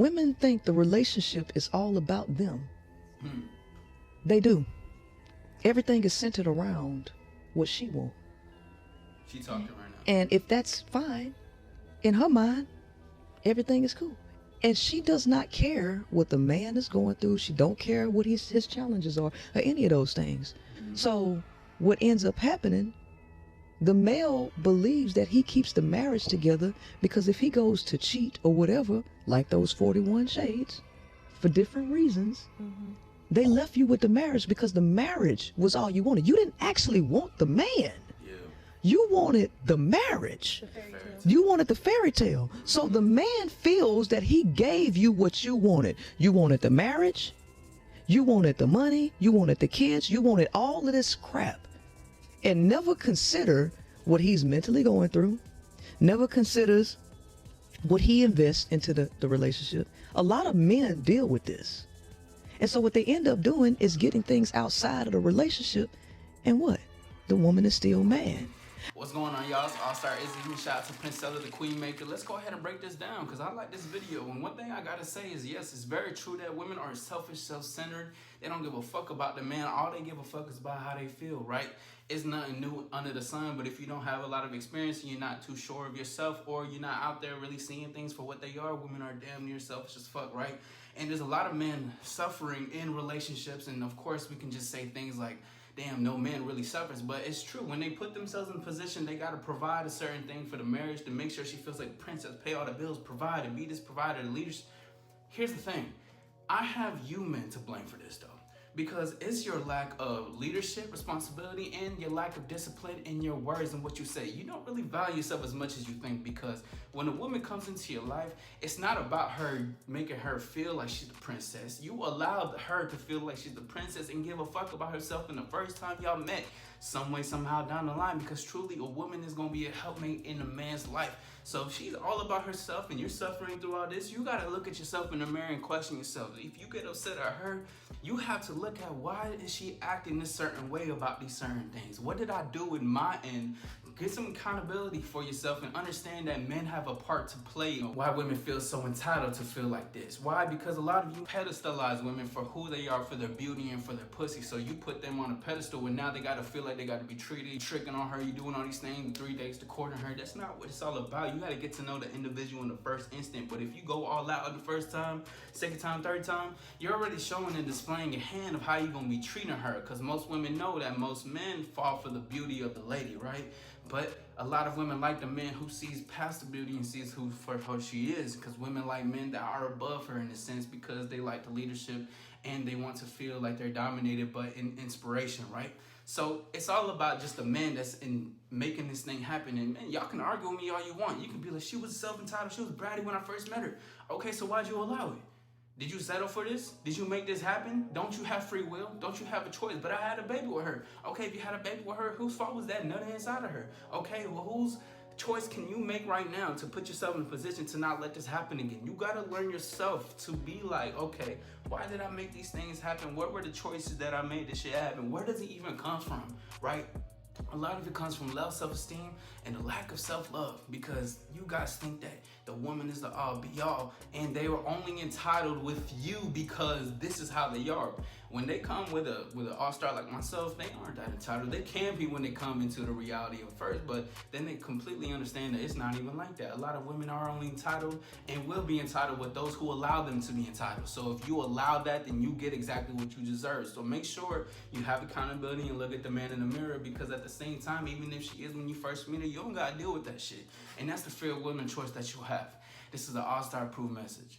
Women think the relationship is all about them. They do. Everything is centered around what she wants. She talking right now. And if that's fine, in her mind, everything is cool. And she does not care what the man is going through. She don't care what his challenges are or any of those things. So what ends up happening, the male believes that he keeps the marriage together because if he goes to cheat or whatever, like those 41 shades, for different reasons, they left you with the marriage because the marriage was all you wanted. You didn't actually want the man. Yeah. You wanted the marriage. You wanted the fairy tale. So the man feels that he gave you what you wanted. You wanted the marriage. You wanted the money. You wanted the kids. You wanted all of this crap. And never consider what he's mentally going through. Never considers what he invests into the relationship. A lot of men deal with this. And so what they end up doing is getting things outside of the relationship. And what? The woman is still mad. What's going on, y'all? It's AllStar Izzy. Shout out to Princella, the QueenMaker. Let's go ahead and break this down because I like this video. And one thing I gotta say is, yes, it's very true that women are selfish, self-centered. They don't give a fuck about the man. All they give a fuck is about how they feel, right? It's nothing new under the sun, but if you don't have a lot of experience and you're not too sure of yourself or you're not out there really seeing things for what they are, women are damn near selfish as fuck, right? And there's a lot of men suffering in relationships, and of course we can just say things like, damn, no man really suffers, but it's true. When they put themselves in a position, they got to provide a certain thing for the marriage to make sure she feels like a princess, pay all the bills, provide, and be this provider, the leaders. Here's the thing. I have you men to blame for this, though, because it's your lack of leadership, responsibility, and your lack of discipline in your words and what you say. You don't really value yourself as much as you think, because when a woman comes into your life, it's not about her making her feel like she's the princess. You allowed her to feel like she's the princess and give a fuck about herself in the first time y'all met, some way, somehow down the line, because truly a woman is going to be a helpmate in a man's life. So if she's all about herself and you're suffering through all this, you got to look at yourself in the mirror and question yourself. If you get upset at her, you have to look at why is she acting this certain way about these certain things. What did I do with my end? Get some accountability for yourself and understand that men have a part to play. Why women feel so entitled to feel like this. Why? Because a lot of you pedestalize women for who they are, for their beauty and for their pussy. So you put them on a pedestal and now they got to feel like they got to be treated, tricking on her. You doing all these things, 3 days to courting her. That's not what it's all about. You got to get to know the individual in the first instant. But if you go all out the first time, second time, third time, you're already showing and displaying your hand of how you're going to be treating her. Because most women know that most men fall for the beauty of the lady, right? But a lot of women like the man who sees past the beauty and sees who for her she is, because women like men that are above her in a sense, because they like the leadership and they want to feel like they're dominated, but in inspiration, right? So it's all about just the man that's in making this thing happen. And man, y'all can argue with me all you want. You can be like, she was self-entitled, she was bratty when I first met her. Okay, so why'd you allow it? Did you settle for this? Did you make this happen? Don't you have free will? Don't you have a choice? But I had a baby with her. Okay, if you had a baby with her, whose fault was that? None inside of her. Okay, well, whose choice can you make right now to put yourself in a position to not let this happen again? You got to learn yourself to be like, okay, why did I make these things happen? What were the choices that I made this shit happen? Where does it even come from, right? A lot of it comes from low self-esteem and a lack of self-love, because you guys think that the woman is the all-be-all and they were only entitled with you because this is how they are. When they come with an all-star like myself, they aren't that entitled. They can be when they come into the reality of first, but then they completely understand that it's not even like that. A lot of women are only entitled and will be entitled with those who allow them to be entitled. So if you allow that, then you get exactly what you deserve. So make sure you have accountability and look at the man in the mirror, because at the same time, even if she is when you first meet her, you don't gotta deal with that shit. And that's the free woman choice that you have. This is an AllStar approved message.